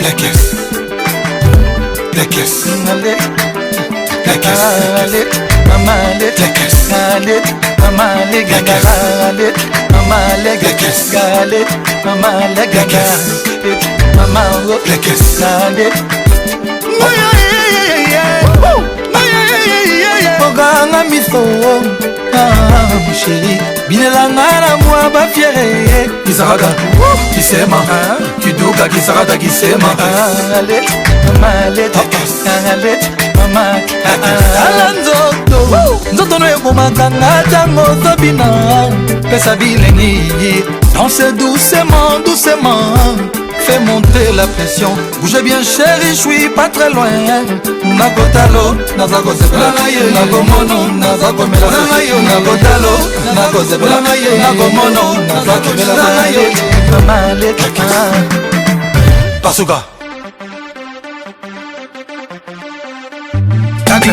Les caisses. Les caisses. Les caisses. Maman, les caisses. Maman, les caisses. Maman, les caisses. Maman, les caisses. Maman, les caisses. Oganga miso. Chérie, binelanga na moi ba fiere. Kisarada, kisema, kiduka kisarada kisema. Ale, mama ale, mama alanzoto. Nzoto no yokomaka tango zabina. Pesa bilengi, danse doucement, doucement. Fais monter la pression. Bouge bien chérie, je suis pas très loin. Nakotalo, nazako sepela nakomono, nazako mela nakotalo, nazako sepela nakomono, nazako mela Pasuka Tacle.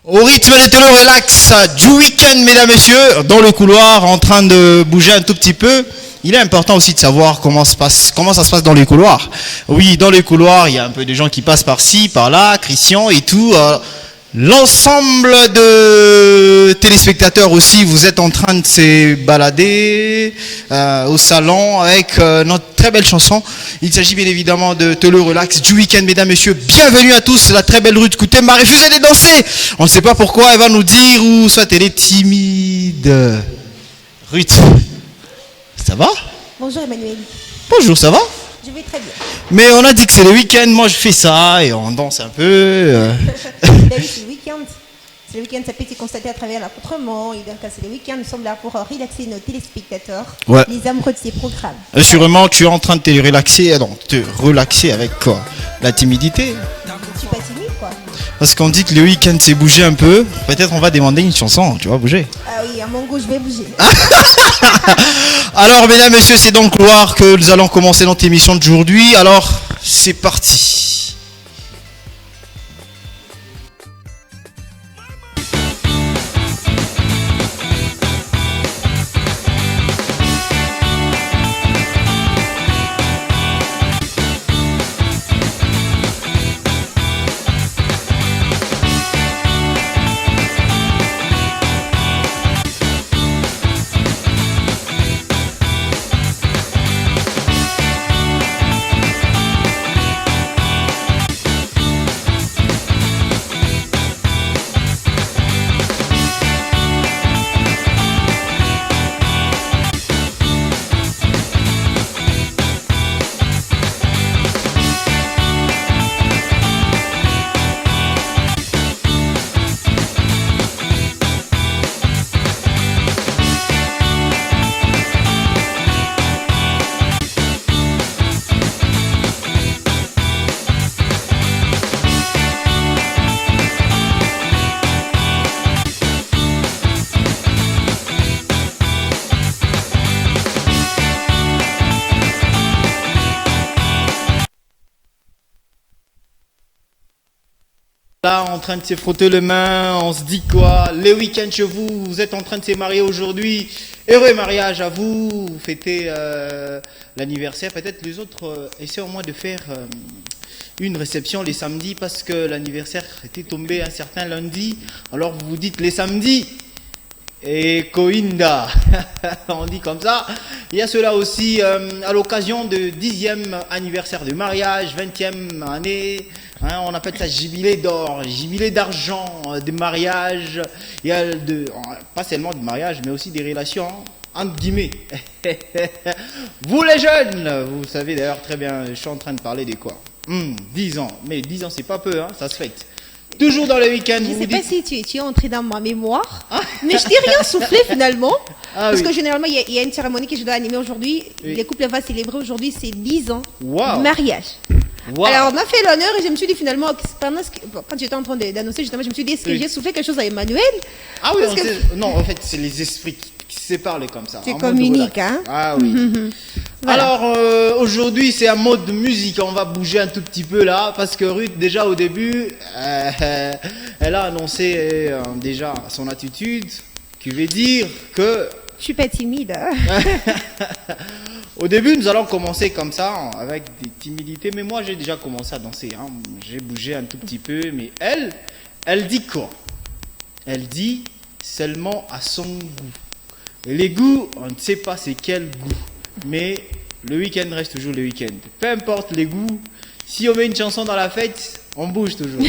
Au rythme des Telo Relax du week-end, mesdames, messieurs, dans le couloir, en train de bouger un tout petit peu. Il est important aussi de savoir comment ça se passe dans les couloirs. Oui, dans les couloirs, il y a un peu de gens qui passent par-ci, par-là, Christian et tout. L'ensemble de téléspectateurs aussi, vous êtes en train de se balader au salon avec notre très belle chanson. Il s'agit bien évidemment de Te le relax du week-end, mesdames, messieurs. Bienvenue à tous. La très belle Ruth Coutem m'a refusé de danser. On ne sait pas pourquoi, elle va nous dire, ou soit elle est timide. Ruth, ça va? Bonjour Emmanuel. Bonjour, ça va? Je vais très bien. Mais on a dit que c'est le week-end, moi je fais ça et on danse un peu. C'est le week-end. C'est le week-end, ça peut être constaté à travers l'accoutrement. Et donc, c'est le week-end, nous sommes là pour relaxer nos téléspectateurs, ouais. Les amoureux de ces programmes. Sûrement, tu es en train de te relaxer avec quoi? La timidité. Je suis pas timide, quoi. Parce qu'on dit que le week-end c'est bouger un peu. Peut-être on va demander une chanson, tu vas bouger. Ah oui, à mon goût, je vais bouger. Alors, mesdames, messieurs, c'est dans le couloir que nous allons commencer notre émission d'aujourd'hui. Alors, c'est parti. Là, en train de se frotter les mains, on se dit quoi? Les week-ends chez vous, vous êtes en train de se marier aujourd'hui. Heureux mariage à vous, vous fêtez l'anniversaire. Peut-être les autres essaient au moins de faire une réception les samedis parce que l'anniversaire était tombé un certain lundi. Alors vous vous dites les samedis. Et Coinda, on dit comme ça. Il y a cela aussi à l'occasion de 10e anniversaire de mariage, 20e année. Hein, on appelle ça jubilé d'or, jubilé d'argent, de mariage. Il y a pas seulement de mariage, mais aussi des relations, entre guillemets. Vous les jeunes, vous savez d'ailleurs très bien, je suis en train de parler de quoi 10 ans. Mais 10 ans, c'est pas peu, hein, ça se fête. Toujours dans le week-end. Je ne sais pas si tu es entré dans ma mémoire, mais je t'ai rien soufflé finalement. Parce que généralement, il y a une cérémonie que je dois animer aujourd'hui. Oui. Les couples vont célébrer aujourd'hui, c'est 10 ans de mariage. Wow. Alors, on m'a fait l'honneur et je me suis dit finalement, quand j'étais en train d'annoncer, justement, je me suis dit, est-ce que j'ai soufflé quelque chose à Emmanuel? Ah oui, non, en fait, c'est les esprits qui se parlent comme ça. C'est communique, hein? Ah oui. Voilà. Alors, aujourd'hui, c'est un mode de musique. On va bouger un tout petit peu là, parce que Ruth, déjà au début, elle a annoncé déjà son attitude, qui veut dire que... Je suis pas timide. Au début, nous allons commencer comme ça, avec des timidités. Mais moi, j'ai déjà commencé à danser. Hein. J'ai bougé un tout petit peu. Mais elle dit quoi? Elle dit seulement à son goût. Et les goûts, on ne sait pas c'est quel goût. Mais le week-end reste toujours le week-end. Peu importe les goûts. Si on met une chanson dans la fête, on bouge toujours.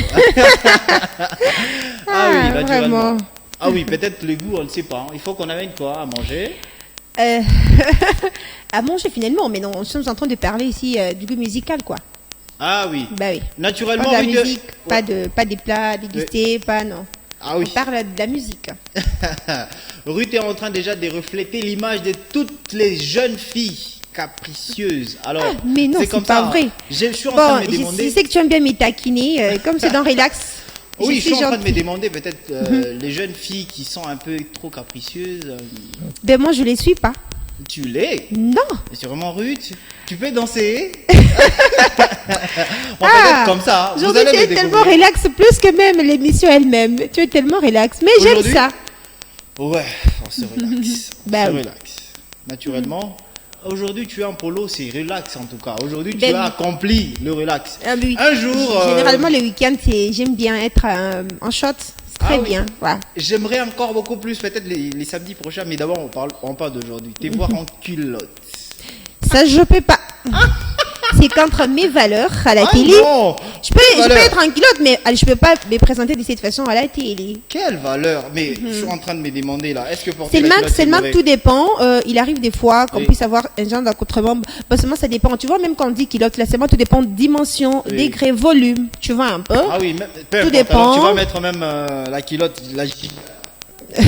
Ah oui, naturellement. Vraiment. Ah oui, peut-être les goûts, on ne sait pas. Il faut qu'on amène quoi à manger? À manger finalement, mais non, nous sommes en train de parler ici du goût musical, quoi. Ah oui. Bah oui. Naturellement, pas de la musique, pas des plats dégustés, pas non. Ah oui. On parle de la musique. Ruth est en train déjà de refléter l'image de toutes les jeunes filles capricieuses. Alors, mais non, c'est pas vrai. Je suis en train de me demander. Je sais que tu aimes bien me taquiner, comme c'est dans Relax. Oui, je suis en train de me demander peut-être les jeunes filles qui sont un peu trop capricieuses. Ben moi, je les suis pas. Tu l'es? Non. C'est vraiment Ruth. Tu peux danser? On peut être comme ça. Aujourd'hui, tu es tellement relax, plus que même l'émission elle-même. Tu es tellement relax. Mais j'aime ça. Ouais, on se relaxe. Bah oui. Relaxe. Naturellement. Aujourd'hui, tu es en polo, c'est relax en tout cas. Aujourd'hui, tu as accompli le relax. Ah oui. Un jour. Généralement, le week-end, j'aime bien être en short. Très bien. Oui. Ouais. J'aimerais encore beaucoup plus, peut-être les samedis prochains, mais d'abord, on parle d'aujourd'hui. Te voir en culotte. Ça, je peux pas. C'est contre mes valeurs à la télé. Non. Je peux être en culotte, mais je peux pas me présenter de cette façon à la télé. Quelle valeur? Mais je suis en train de me demander là, est-ce que porter la culotte, c'est le manque, tout dépend. Il arrive des fois qu'on puisse avoir un genre d'accoutrement. Pas seulement ça dépend. Tu vois, même quand on dit culotte, là, seulement tout dépend de dimension, degré, volume. Tu vois un peu. Ah oui, tout dépend. Alors, tu vas mettre même la culotte, ça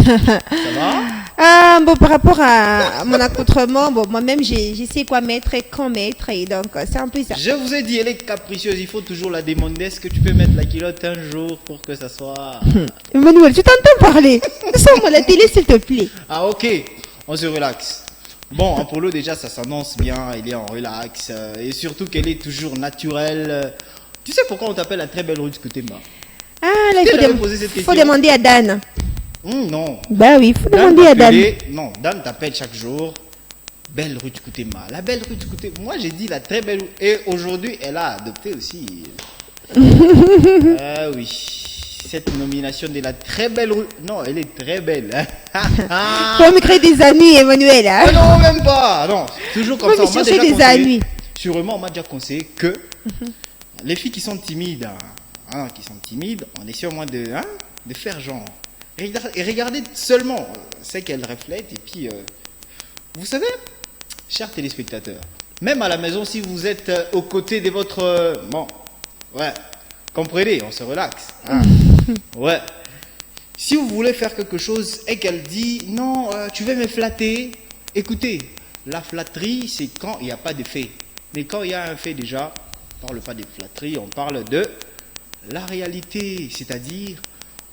va? Bon, par rapport à mon accoutrement, bon, moi-même, je sais quoi mettre et quand mettre, et donc, c'est un peu ça. Je vous ai dit, elle est capricieuse, il faut toujours la demander, est-ce que tu peux mettre la culotte un jour pour que ça soit... Emmanuel, tu t'entends parler? Sors-moi la télé, s'il te plaît. Ah, ok, on se relaxe. Bon, en polo, déjà, ça s'annonce bien, il est en relax, et surtout qu'elle est toujours naturelle. Tu sais pourquoi on t'appelle la très belle Ruth Koutemba? Ah, là, il faut demander à Dan. Non. Bah oui, il faut demander à Dan. Non, Dan t'appelle chaque jour. Belle Ruth Koutemba. La belle Ruth Koutemba. Moi, j'ai dit la très belle. Et aujourd'hui, elle a adopté aussi. Ah oui. Cette nomination de la très belle Ruth. Non, elle est très belle. Faut me créer des amis, Emmanuel. Hein? Non, même pas. Non, toujours comme ça. On m'a déjà des amis. Sûrement, on m'a déjà conseillé que les filles qui sont timides, on essaie au moins de faire genre. Et regardez seulement ce qu'elle reflète. Et puis, vous savez, chers téléspectateurs, même à la maison, si vous êtes aux côtés de votre... comprenez, on se relaxe. Hein. Ouais. Si vous voulez faire quelque chose et qu'elle dit, non, tu veux me flatter, écoutez, la flatterie, c'est quand il n'y a pas de fait. Mais quand il y a un fait déjà, on ne parle pas de flatterie, on parle de la réalité, c'est-à-dire...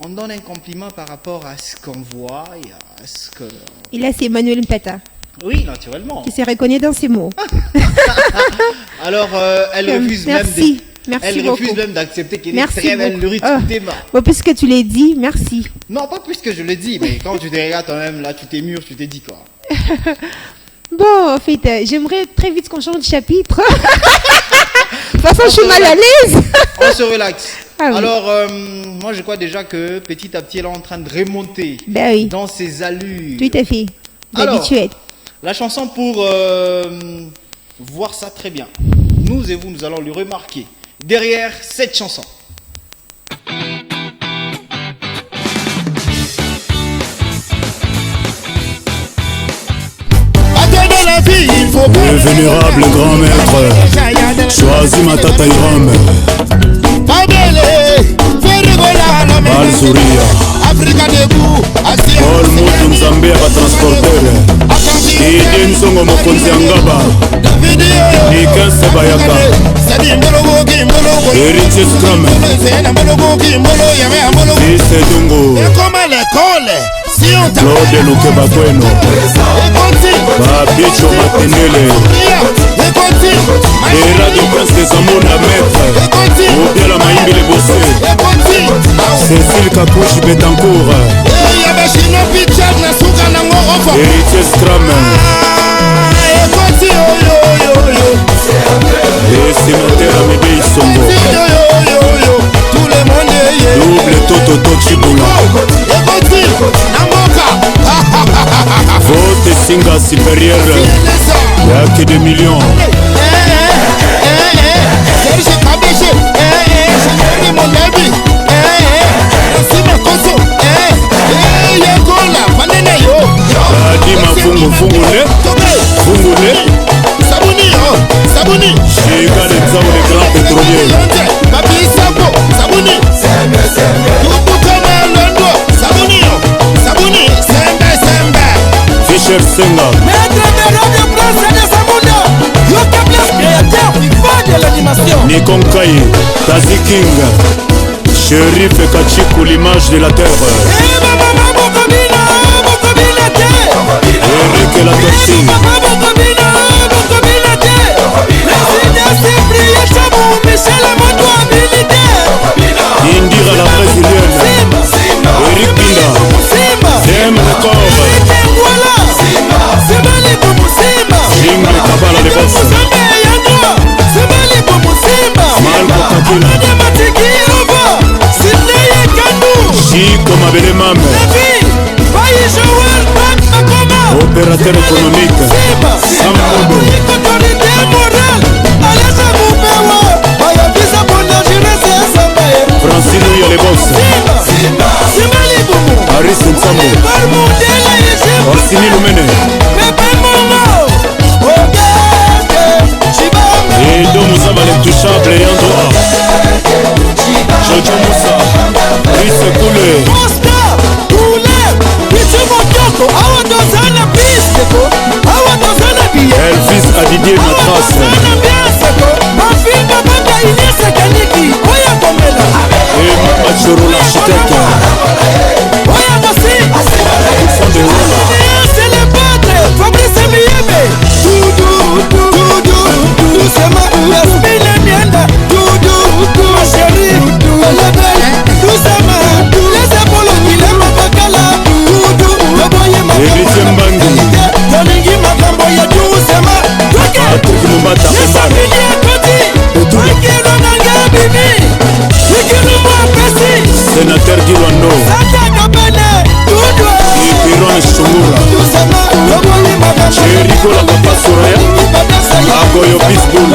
On donne un compliment par rapport à ce qu'on voit et à ce que... Et là, c'est Emmanuel Mpata. Oui, naturellement. Qui se reconnaît dans ses mots. Alors, elle refuse Merci Elle beaucoup. refuse même d'accepter qu'il est Merci très belle, beaucoup. le rythme débat. Bon, puisque tu l'as dit, merci. Non, pas plus que je l'ai dit, mais quand tu te regardes toi-même, là, tu t'es mûr, tu t'es dit quoi. Bon, en fait, j'aimerais très vite qu'on change de chapitre. De toute façon, je suis mal à l'aise. On se relaxe. Ah oui. Alors, moi, je crois déjà que petit à petit, elle est en train de remonter Ben oui. dans ses allures. Tout à fait. Alors, D'habitude. la chanson pour voir ça très bien. Nous et vous, nous allons le remarquer. Derrière cette chanson. Le vénérable grand maître choisis ma tata Iram Balzouria Paul Moutou Nzambe ya batransporteur Idi Nzongo mokonzi ya Ngaba Nikense Bayaka Héritier Scrum Fils Dungo Claude Luke Bakweno Babicho Matendele Era du prince des amours la maître Obiala Maïmbi le bossé Cécile Kapouchi Betancourt Héritier Scrum Et sénateur Amédée Songo Double Toto Tochibula Vote Singa supérieur Y'a que des millions Adima Fungule Sabuni Chiga de Zao le grand pétrolier Fischer Senga Nikon Kai Tazi King Shérif Kachikou l'image de la terre Eric la Tortine Indira la brésilienne Eric Binda Zem Record Jingle Kabala les boss Malko Kakila Chico Mabele Mame Opérateur économique Sambodo Francine Rio les boss Aris Nsambo Orsini Lumene Edo Moussaba l'intouchable Yandoa Jojo Moussa Chris Koulé Elvis Adidier Matras Et Mama Choro l'architecte Héritier Mbangi Patrick Moumata Sénateur Giwano Ipiron Shomura Chérico la Papa Soraya Agoyo Bisboul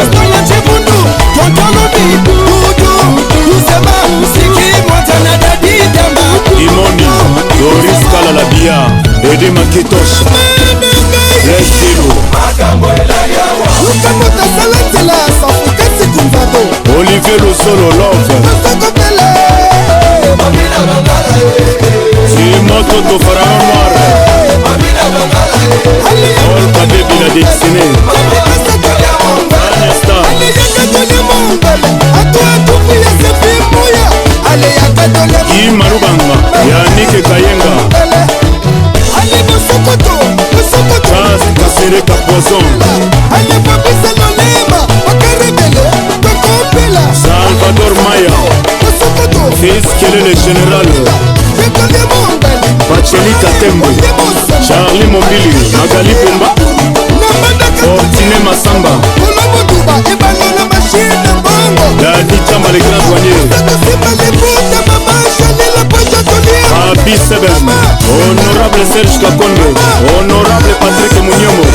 Imoni Doris Kala la Bia Edi Makitosh Lesdilo Olivier Losolo Love Timoto Tofarama Noir Olka Baby la Dixine Agnesta Guy Marubanga Yannick Kayenga Chaz Kasereka Poison Sa Fils, quel est le général? Bacheli Katembo, Charlie Mobili, Magali Pemba, Fortine Massamba, Dadi Chamba les grands douaniers, Abi Sebem, honorable Serge Kakonde, honorable Patrick Mouniomo,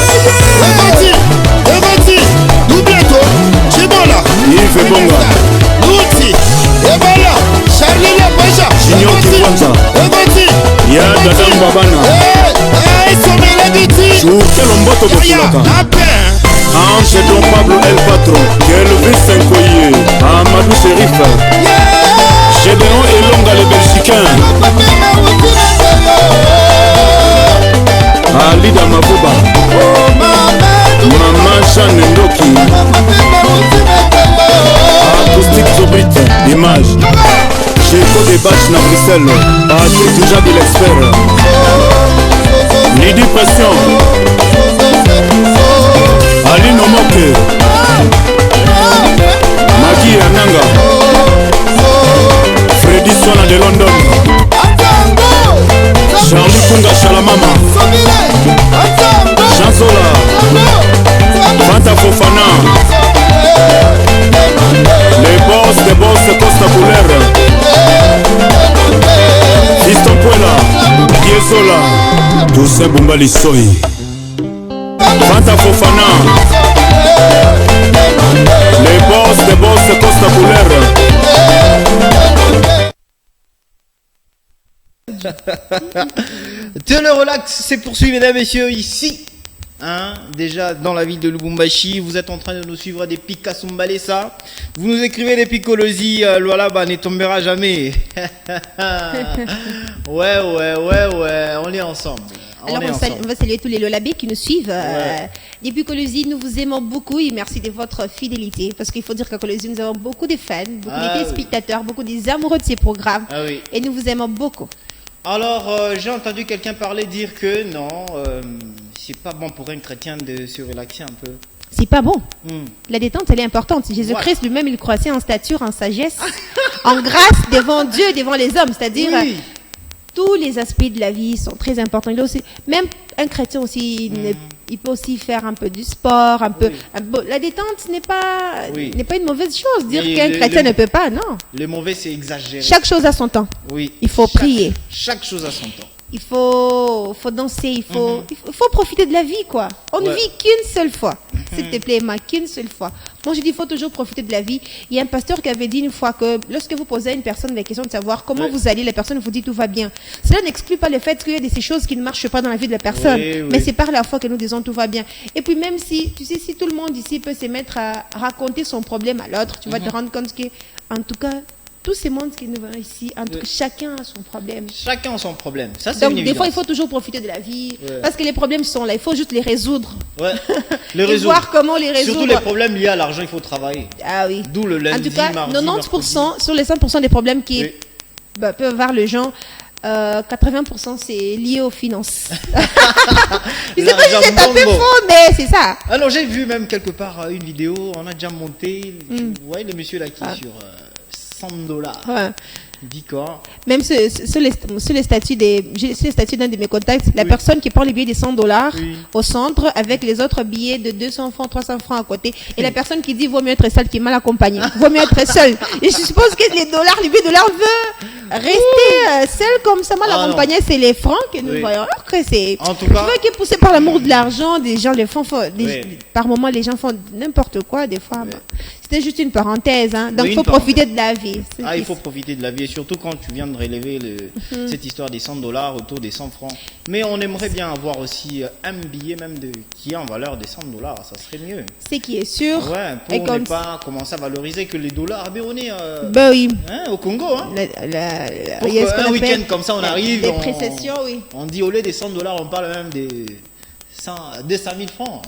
Evati, nous bientôt, Chibola, Yves Bonga, Louti, Ebola, Charlie Lapaja, Junior Kiwanja, Evati, Ya Dadam Babana, Chouke Lomboto Bokulaka, Ange Don Pablo El Patron, Kelvis Senkoye, Amadou Sherif, Gédéon Elonga les Belgicains, Alida Mabouba, Maman Jeanne Ndoki, Acoustique Zobrite, Image, Géco des Bâches na Bruxelles, Patrick Toujabi l'expert, Lydie Pression, Aline Omoke, Maggie Ananga, Freddy Sona de London, Charlie Kunga Shalamama, Jean Zola, Fanta Fofana, les boss Costa Boulère, Fiston Puela, Diezola, Toussaint Bumbali Soy, Fanta Fofana, les boss Costa Boulère. Le relax c'est poursuivi, mesdames et messieurs, ici. Hein, déjà dans la ville de Lubumbashi, vous êtes en train de nous suivre des Picasso Mbalesa. Vous nous écrivez des picolosi, voilà, bah, ne tombera jamais. ouais, on est ensemble. Alors on va saluer tous les Lolabés qui nous suivent. Les Picolosi, nous vous aimons beaucoup et merci de votre fidélité. Parce qu'il faut dire qu'à Colosi, nous avons beaucoup de fans, beaucoup de téléspectateurs, beaucoup des amoureux de ces programmes. Et nous vous aimons beaucoup. Alors, j'ai entendu quelqu'un dire que non, c'est pas bon pour un chrétien de se relaxer un peu. C'est pas bon. La détente, elle est importante. Jésus-Christ lui-même, il croissait en stature, en sagesse, en grâce devant Dieu, devant les hommes. C'est-à-dire, tous les aspects de la vie sont très importants. Il aussi, même un chrétien aussi, il peut aussi faire un peu du sport, la détente n'est pas une mauvaise chose. Dire qu'un chrétien ne peut pas, non. Le mauvais, c'est exagéré. Chaque chose a son temps. Oui. Il faut prier. Chaque chose a son temps. Il faut danser, il faut profiter de la vie, quoi. On ne vit qu'une seule fois. S'il te plaît, Emma, qu'une seule fois. Moi, je dis, il faut toujours profiter de la vie. Il y a un pasteur qui avait dit une fois que lorsque vous posez à une personne la question de savoir comment vous allez, la personne vous dit tout va bien. Cela n'exclut pas le fait qu'il y a ces choses qui ne marchent pas dans la vie de la personne. Mais c'est par la foi que nous disons tout va bien. Et puis même si, tu sais, si tout le monde ici peut se mettre à raconter son problème à l'autre, tu vas te rendre compte que, en tout cas, tous ces mondes qui nous voient ici, chacun a son problème. Chacun a son problème. Ça, c'est donc, des fois, il faut toujours profiter de la vie. Parce que les problèmes sont là. Il faut juste les résoudre. Les résoudre. Voir comment les résoudre. Surtout les problèmes liés à l'argent, il faut travailler. Ah oui. D'où le lundi, en tout cas, mardi, 90% mercredi. sur les 100% des problèmes qui peuvent avoir le gens, 80% c'est lié aux finances. Je sais pas si c'est un peu faux, mais c'est ça. Alors, j'ai vu même quelque part une vidéo, on a déjà monté. Vous voyez le monsieur là qui est sur $100. Dit quoi? Même sur les statuts d'un de mes contacts, la personne qui prend les billets de $100 au centre avec les autres billets de 200 francs, 300 francs à côté. Et la personne qui dit vaut mieux être seule, qui est mal accompagnée. Vaut mieux être seule. Et je suppose que les billets de dollars veut rester seul comme ça, mal accompagné. C'est les francs que nous voyons. Alors que c'est. En tout cas. Qui est poussé par l'amour de l'argent, des gens les font. Par moments, les gens font n'importe quoi, des fois. C'était juste une parenthèse. Hein. Donc, il faut profiter de la vie. Il faut profiter de la vie. Et surtout quand tu viens de relever cette histoire des $100 autour des 100 francs. Mais on aimerait bien avoir aussi un billet même qui est en valeur des $100. Ça serait mieux. C'est qui est sûr. Ouais, pour ne pas commencer à valoriser que les dollars. Mais on est au Congo. Hein. Un week-end comme ça, on arrive. Des précessions, on dit au lieu des $100, on parle même des 200 000 francs.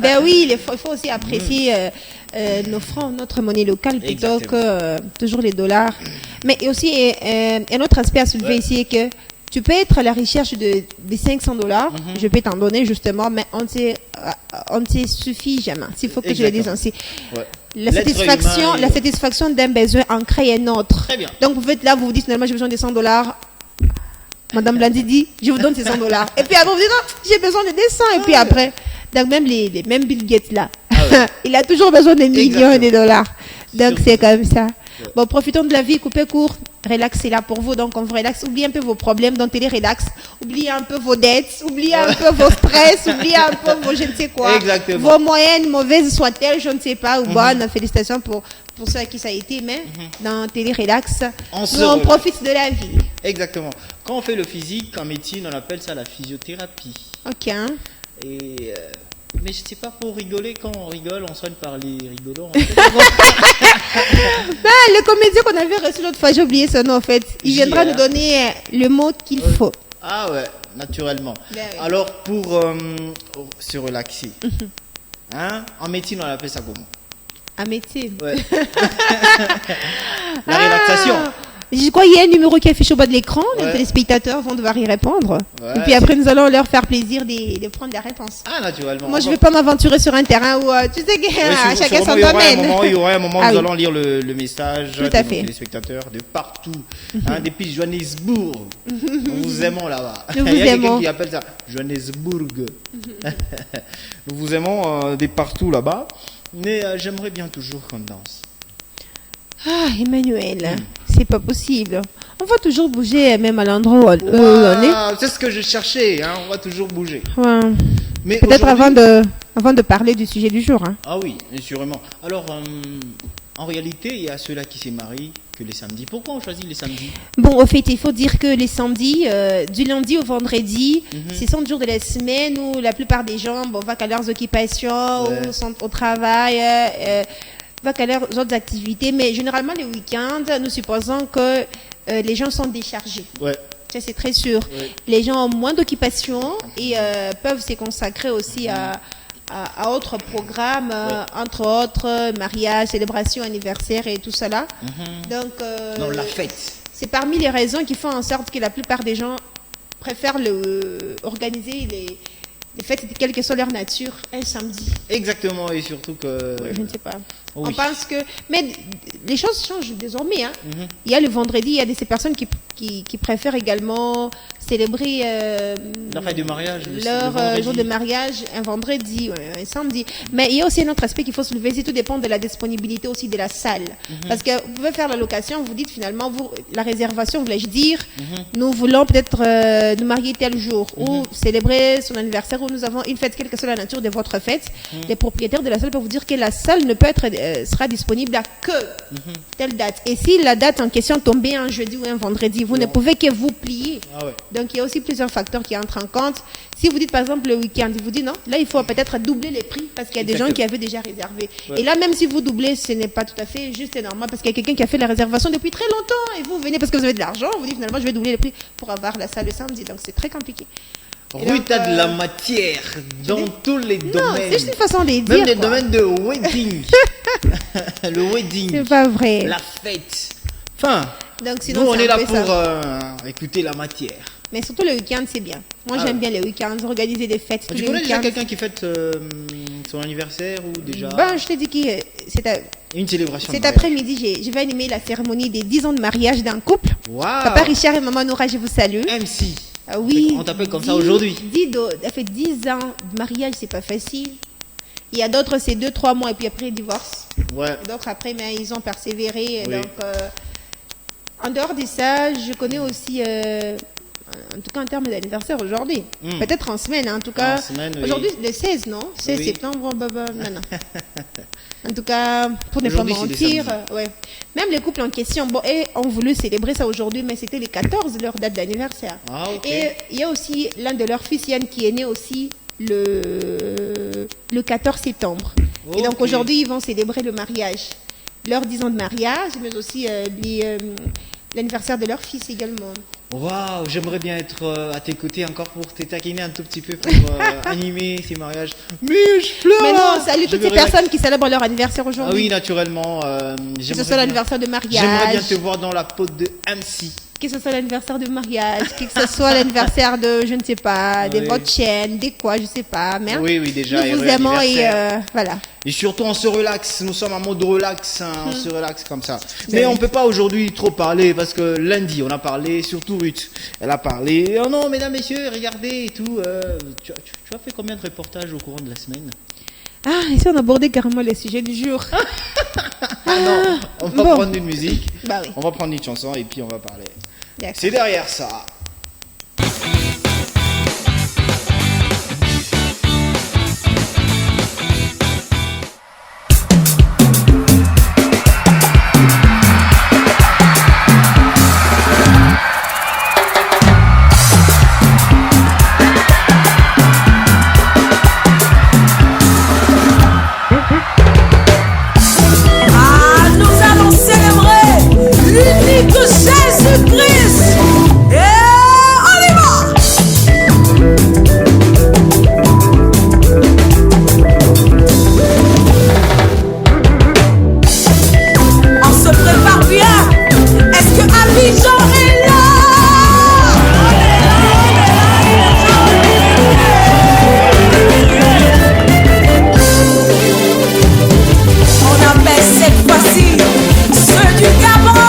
Ben oui, il faut aussi apprécier nos francs, notre monnaie locale plutôt que toujours les dollars. Mais aussi, un autre aspect à soulever ici est que Tu peux être à la recherche de 500 $. Je peux t'en donner justement, mais on ne se suffit jamais. S'il faut que je le dise ainsi. Ouais. La satisfaction d'un besoin en crée un autre. Très bien. Donc vous êtes là, vous vous dites finalement j'ai besoin de 100 $. Madame Blandi dit, je vous donne ces 100 $. Et puis après vous dites non, j'ai besoin de 200. Et puis après, donc même même Bill Gates là, il a toujours besoin de millions de dollars. Donc c'est comme ça. Bon, profitons de la vie, coupez court. Relax, c'est là pour vous, donc on vous relaxe. Oubliez un peu vos problèmes dans Télé Relax. Oubliez un peu vos dettes, oubliez un peu vos stress, oubliez un peu vos je ne sais quoi. Exactement. Vos moyennes, mauvaises soient-elles, je ne sais pas, ou bonnes. Félicitations pour ceux à qui ça a été, mais dans Télé Relax, on profite de la vie. Exactement. Quand on fait le physique, en médecine, on appelle ça la physiothérapie. Ok. Et... mais je sais pas, pour rigoler, quand on rigole, on soigne par les rigolants. Le comédien qu'on avait reçu l'autre fois, j'ai oublié son nom en fait. Il viendra nous donner le mot qu'il faut. Ah ouais, naturellement. Oui. Alors, pour se relaxer, en médecine, on appelle ça comment? En médecine? Ouais. La relaxation. Je crois qu'il y a un numéro qui affiche au bas de l'écran. Les téléspectateurs vont devoir y répondre. Ouais, et puis après, nous allons leur faire plaisir de prendre la réponse. Ah, naturellement. Moi, je ne vais pas m'aventurer sur un terrain où tu sais que chacun son domaine. Il y aura un moment où nous allons lire le message de nos téléspectateurs de partout. Depuis Johannesburg. Nous vous aimons là-bas. Nous vous aimons. Il y a quelqu'un qui appelle ça Johannesburg. Nous vous aimons de partout là-bas. Mais j'aimerais bien toujours qu'on danse. Ah, Emmanuel, c'est pas possible. On va toujours bouger, même à l'endroit où on est. C'est ce que je cherchais, on va toujours bouger. Ouais. Mais peut-être avant de parler du sujet du jour. Ah oui, sûrement. Alors, en réalité, il y a ceux-là qui se marient que les samedis. Pourquoi on choisit les samedis? Bon, au fait, il faut dire que les samedis, du lundi au vendredi, c'est 100 jours de la semaine où la plupart des gens vont à leurs occupations, ou sont au travail, va qu'à leurs autres activités, mais généralement les week-ends, nous supposons que les gens sont déchargés. Ouais. Ça, c'est très sûr. Ouais. Les gens ont moins d'occupation et peuvent se consacrer aussi à autres programmes, entre autres mariage, célébration, anniversaire et tout cela. Donc, non, la fête. C'est parmi les raisons qui font en sorte que la plupart des gens préfèrent organiser les fêtes, quelle que soit leur nature, un samedi. Exactement, et surtout que... Je ne sais pas. Oui. On pense que... Mais les choses changent désormais. Il y a le vendredi, il y a ces personnes qui préfèrent également célébrer leur fête de mariage, leur jour de mariage un vendredi, un samedi. Mais il y a aussi un autre aspect qu'il faut soulever, c'est tout dépend de la disponibilité aussi de la salle. Parce que vous pouvez faire la location, vous dites finalement, la réservation, voulais-je dire, nous voulons peut-être nous marier tel jour, ou célébrer son anniversaire, ou nous avons une fête, quelle que soit la nature de votre fête. Les propriétaires de la salle peuvent vous dire que la salle ne peut être sera disponible à que telle date. Et si la date en question tombait un jeudi ou un vendredi, vous ne pouvez que vous plier. Ah ouais. Donc il y a aussi plusieurs facteurs qui entrent en compte. Si vous dites par exemple le week-end, il vous dit non, là il faut peut-être doubler les prix parce qu'il y a des gens qui avaient déjà réservé. Ouais. Et là même si vous doublez, ce n'est pas tout à fait juste et normal parce qu'il y a quelqu'un qui a fait la réservation depuis très longtemps et vous venez parce que vous avez de l'argent, vous dites finalement je vais doubler les prix pour avoir la salle le samedi. Donc c'est très compliqué. Rue, tu as de la matière dans tous les domaines. Non, c'est juste une façon de les dire. Même les domaines de wedding. Le wedding. C'est pas vrai. La fête. Enfin, donc, sinon, nous on est là pour écouter la matière. Mais surtout le week-end, c'est bien. Moi, j'aime bien les week-ends, organiser des fêtes. Tu connais déjà quelqu'un qui fête son anniversaire ou déjà... Ben, je t'ai dit que c'est une célébration. Cet après-midi, je vais animer la cérémonie des 10 ans de mariage d'un couple. Wow. Papa Richard et maman Nora, je vous salue. MC. Ah oui. On t'appelle comme ça aujourd'hui. Ça fait 10 ans de mariage, c'est pas facile. Il y a d'autres, c'est 2-3 mois et puis après, ils divorcent. Ouais. D'autres, après, mais ils ont persévéré. Oui. Donc, en dehors de ça, je connais aussi, en tout cas en termes d'anniversaire aujourd'hui, peut-être en semaine, en tout cas. En semaine, oui. Aujourd'hui, le 16, non 16 septembre, non. En tout cas, pour ne pas mentir, ouais. Même les couples en question, ont voulu célébrer ça aujourd'hui, mais c'était les 14, leur date d'anniversaire. Ah, okay. Et il y a aussi l'un de leurs fils, Yann, qui est né aussi le 14 septembre. Okay. Et donc aujourd'hui, ils vont célébrer le mariage. Leurs 10 ans de mariage, mais aussi l'anniversaire de leur fils également. Waouh, j'aimerais bien être à tes côtés encore pour te taquiner un tout petit peu pour animer ces mariages. Mais je pleure. Mais non, salut toutes ces personnes qui célèbrent leur anniversaire aujourd'hui. Ah oui, naturellement. Que ce soit l'anniversaire de mariage. J'aimerais bien te voir dans la peau de MC. Que ce soit l'anniversaire de mariage, que ce soit l'anniversaire de, je ne sais pas, de votre chaîne, des quoi, je sais pas. Mais oui, déjà. nous vous aimons et voilà. Et surtout, on se relaxe. Nous sommes en mode relax. Hein, on se relaxe comme ça. Mais on ne peut pas aujourd'hui trop parler parce que lundi, on a parlé, surtout Ruth. Elle a parlé. Oh non, mesdames, messieurs, regardez et tout. Tu as fait combien de reportages au courant de la semaine? Ah, ici, on a abordé carrément les sujets du jour. Non, on va prendre une musique. Bah oui. On va prendre une chanson et puis on va parler. D'accord. C'est derrière ça. Jésus-Christ. Et on y va. On se prépare bien. Est-ce que Abidjan est là? On appelle cette fois-ci ceux du Gabon.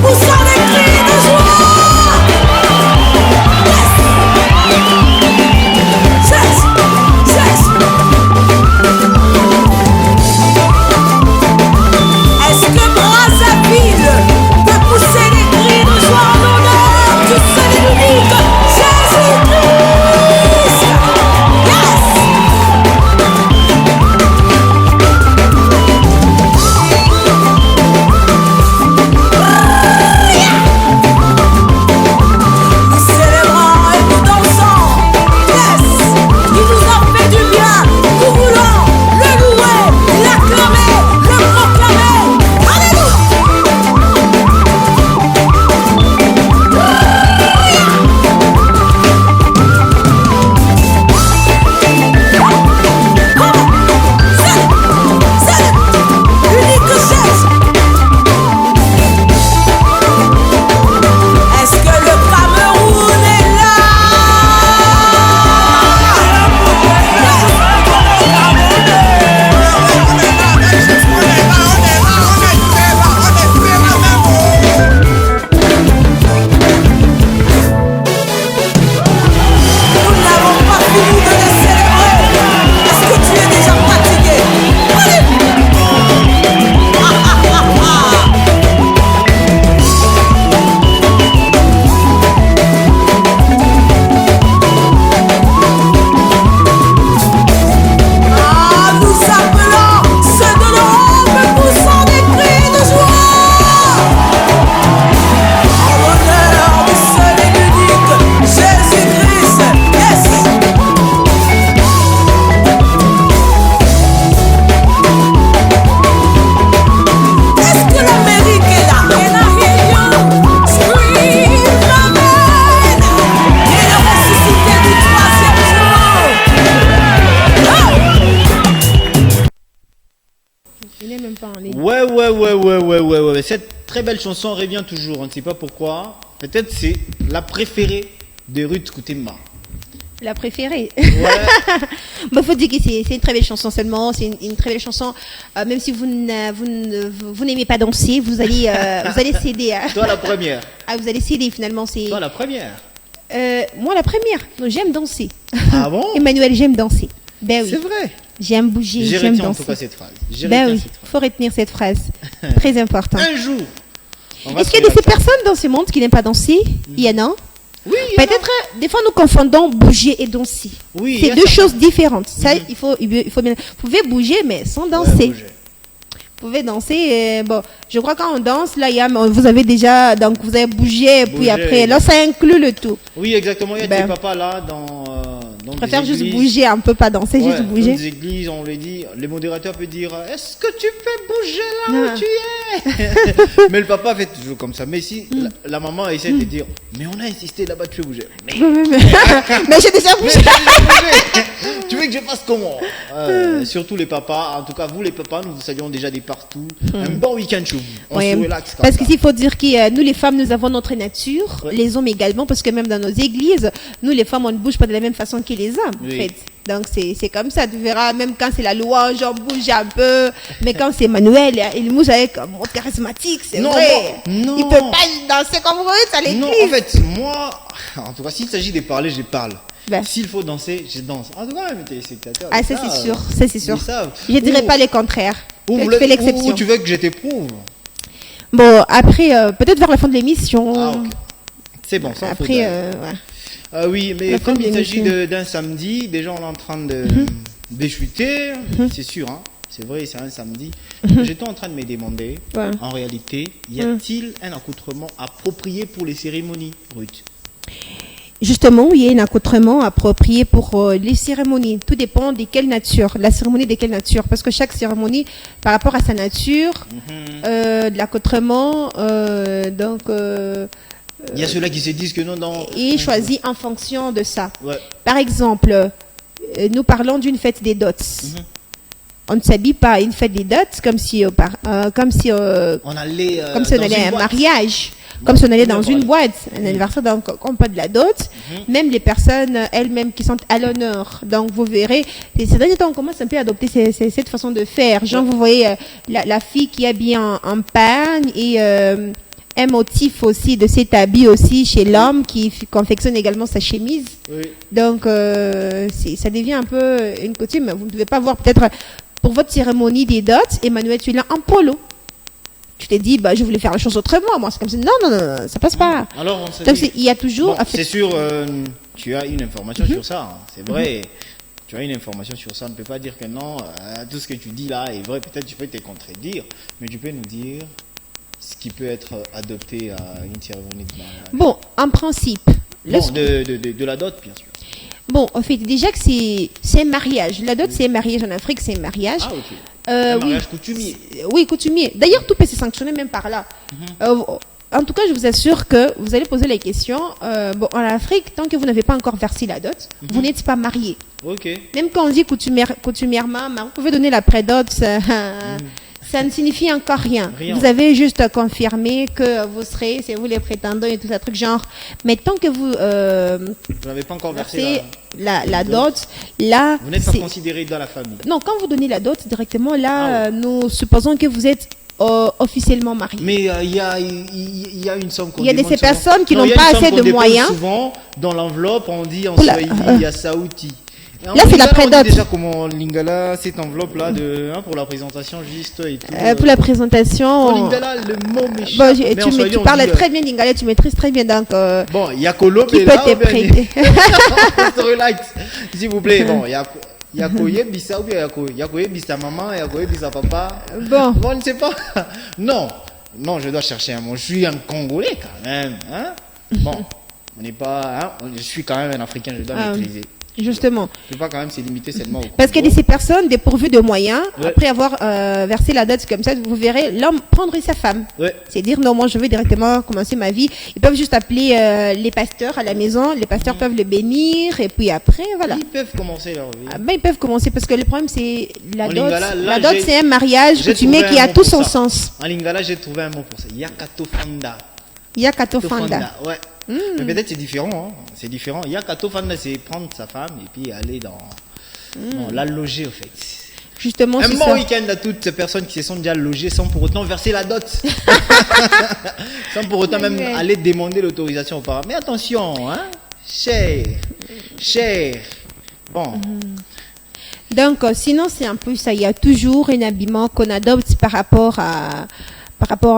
Où sont les cris de joie? Yes! Est-ce que Brazzaville peut pousser les cris de joie en l'honneur du seul et unique Jésus-Christ? Yes! Nous célébrons et nous dansons. Yes! Il nous a fait du bien. Nous voulons le louer, l'acclamer, le proclamer. C'est l'unique Jésus. Est-ce que le Cameroun est là? Nous n'avons pas fini de les célébrer. Est-ce que tu es déjà fatigué? Ah, nous appelons ceux de l'Europe poussant des cris de joie en l'honneur du seul et l'unique Jésus-Christ. Yes! Est-ce que l'Amérique est là? And I hear you scream amen. Il est ressuscité du troisième jour. Ah! Il n'est même pas en ligne. Ouais. Cette très belle chanson revient toujours. On ne sait pas pourquoi. Peut-être c'est la préférée de Ruth Koutemba. La préférée. Ouais. Bah, faut dire que c'est une très belle chanson seulement. C'est une très belle chanson. Même si vous n'aimez pas danser, vous allez céder. Toi la première. Ah, vous allez céder finalement. C'est Toi la première. moi la première. Non, j'aime danser. Ah bon? Emmanuel, j'aime danser. Ben oui. C'est vrai. J'aime bouger, J'ai j'aime retenu en danser. tout cas cette phrase. J'ai Ben retenu oui, cette phrase. faut retenir cette phrase. Très important. Un jour. on va Est-ce se qu'il y a de ces relaxer. personnes dans ce monde qui n'aiment pas danser? Il y en a. Oui, il y en a. Peut-être, des fois, nous confondons bouger et danser. Oui, il y C'est a deux certains- choses différentes. Ça, il faut bien. Vous pouvez bouger, mais sans Ouais, danser. bouger. Vous pouvez danser. Bon, je crois quand on danse, là, vous avez déjà, donc vous avez bougé, puis Bouger. après, là, ça inclut le tout. Oui, exactement. Il y a Ben. tes papas là Dans Je préfère des juste églises, bouger un peu, pas danser, ouais, juste bouger. Dans des églises, on les dit, les modérateurs peuvent dire est-ce que tu peux bouger là où tu es Mais le papa fait toujours comme ça. Mais si la maman essaie de dire mais on a insisté là-bas, tu veux bouger. Mais Mais j'ai déjà bougé. tu veux que je fasse comment Surtout les papas, en tout cas vous les papas, nous vous saluons déjà de partout. Un bon week-end chez vous. On Ouais, se relaxe. parce qu'ici, il faut dire que nous, les femmes, nous avons notre nature, les hommes également, parce que même dans nos églises, nous, les femmes, on ne bouge pas de la même façon que les hommes, en fait. Donc, c'est comme ça. Tu verras, même quand c'est la louange, on bouge un peu. Mais quand c'est Manuel, il bouge avec un mot charismatique, c'est vrai. Non. Il peut pas danser comme vous, ça l'église. Non, en fait, moi, en tout cas, s'il s'agit de parler, je parle. Ben. S'il faut danser, je danse. En tout cas, mes téléspectateurs. Ah, ça, c'est sûr. Ça, c'est sûr. Ils savent. Je dirais pas les contraires. Ou Tu fais l'exception. Ou tu veux que je t'éprouve. Bon, après, peut-être vers la fin de l'émission. Ah, ok. C'est bon, ça. Après, ouais. Oui, mais La fin comme de il s'agit l'émission. d'un samedi, déjà on est en train de chuter, c'est sûr, hein, c'est vrai, c'est un samedi. J'étais en train de me demander, Ouais. en réalité, y a-t-il un accoutrement approprié pour les cérémonies, Ruth? Justement, il y a un accoutrement approprié pour les cérémonies. Tout dépend de quelle nature, la cérémonie de quelle nature. Parce que chaque cérémonie, par rapport à sa nature, de l'accoutrement, donc, Il y a ceux-là qui se disent que non, non. est choisi en fonction de ça. Ouais. Par exemple, nous parlons d'une fête des dots. On ne s'habille pas à une fête des dots comme si, comme si On allait, comme si on dans allait une à un boîte. mariage, comme si on allait dans D'accord, une ouais. boîte, un anniversaire, donc on peut de la dot, même les personnes elles-mêmes qui sont à l'honneur. Donc vous verrez, ces derniers temps on commence un peu à adopter cette façon de faire. Genre vous voyez la fille qui est habillée en pagne et un motif aussi de cet habit aussi chez l'homme qui confectionne également sa chemise. Oui. Donc ça devient un peu une coutume. Vous ne devez pas voir peut-être pour votre cérémonie des dots, Emmanuel, tu es là en polo. Tu t'es dit, bah, je voulais faire la chose autrement. Moi, c'est comme ça. Non, ça passe pas. Alors on se Donc, dit- il y a toujours. Bon, c'est sûr, tu as une information sur ça, hein, c'est vrai. Tu as une information sur ça, on ne peut pas dire que non, tout ce que tu dis là est vrai, peut-être tu peux te contredire, mais tu peux nous dire ce qui peut être adopté à une cérémonie de mariage. Bon, en principe. Bon, de la dot, bien sûr. Bon, en fait, déjà que c'est un mariage. La dot, c'est un mariage en Afrique, c'est un mariage. Ah, ok. Un Oui. mariage coutumier. Oui, coutumier. D'ailleurs, tout peut se sanctionner même par là. En tout cas, je vous assure que vous allez poser la question. Bon, en Afrique, tant que vous n'avez pas encore versé la dot, vous n'êtes pas marié. Ok. Même quand on dit coutumièrement, vous pouvez donner la prédot, ça ne signifie encore rien. Rien. Vous avez juste confirmé que vous serez, c'est vous les prétendants et tout ça, truc genre. Mais tant que vous Vous n'avez pas encore versé versez la dot, là, Vous n'êtes pas c'est- considéré dans la famille. non, quand vous donnez la dot directement, là, Ah nous supposons que vous êtes officiellement marié. Mais il y a une somme qu'on Il y a demande ces souvent. personnes qui Non, n'ont il y a une pas somme assez qu'on de dépose moyens. Souvent, dans l'enveloppe, on dit en Pour la- Swahili, il y a Saouti. Et en Là, c'est la Lingala, on dit prédote. déjà comment Lingala, cette enveloppe-là pour la présentation juste et tout. Pour la présentation. En Lingala, le mot m'échappe. Bon, mais en Swahili, tu on parles dit, très bien lingala, tu maîtrises très bien, donc Bon, il y a Kolo, qui mais peut là, te on peut aller- prêter. On se relaxe. S'il vous plaît, bon, il y a Koye Bisa ou bien il y a Koye Bisa maman, il y a Koye Bisa papa. Bon. Bon, on ne sait pas. Non, je dois chercher un mot. Je suis un Congolais quand même. Hein? Bon, on n'est pas. Hein? Je suis quand même un Africain, je dois maîtriser. Justement. Je ne peux pas quand même se limiter seulement au Parce qu'il y a Congo. ces personnes dépourvues de moyens, Ouais. après avoir versé la dot comme ça, vous verrez l'homme prendre sa femme. Ouais. C'est dire non, moi je vais directement commencer ma vie. Ils peuvent juste appeler les pasteurs à la maison, les pasteurs peuvent le bénir et puis après voilà. Ils peuvent commencer leur vie. Ah ben, ils peuvent commencer parce que le problème c'est la En dot. Lingala, là, La dot j'ai- c'est un mariage j'ai coutumier trouvé qui un a mot tout pour son ça. sens. En Lingala, j'ai trouvé un mot pour ça. Yakatofanda. Il y a Katofanda. Ouais. Mais peut-être c'est différent. Hein. C'est différent. Yakatofanda, c'est prendre sa femme et puis aller dans la loger, en fait. Justement, Un c'est bon ça. week-end à toutes ces personnes qui se sont déjà logées sans pour autant verser la dot. Sans pour autant même Ouais. aller demander l'autorisation aux parents. Mais attention, hein. Cher. Bon. Donc, sinon, c'est un peu ça. Il y a toujours un habillement qu'on adopte par rapport,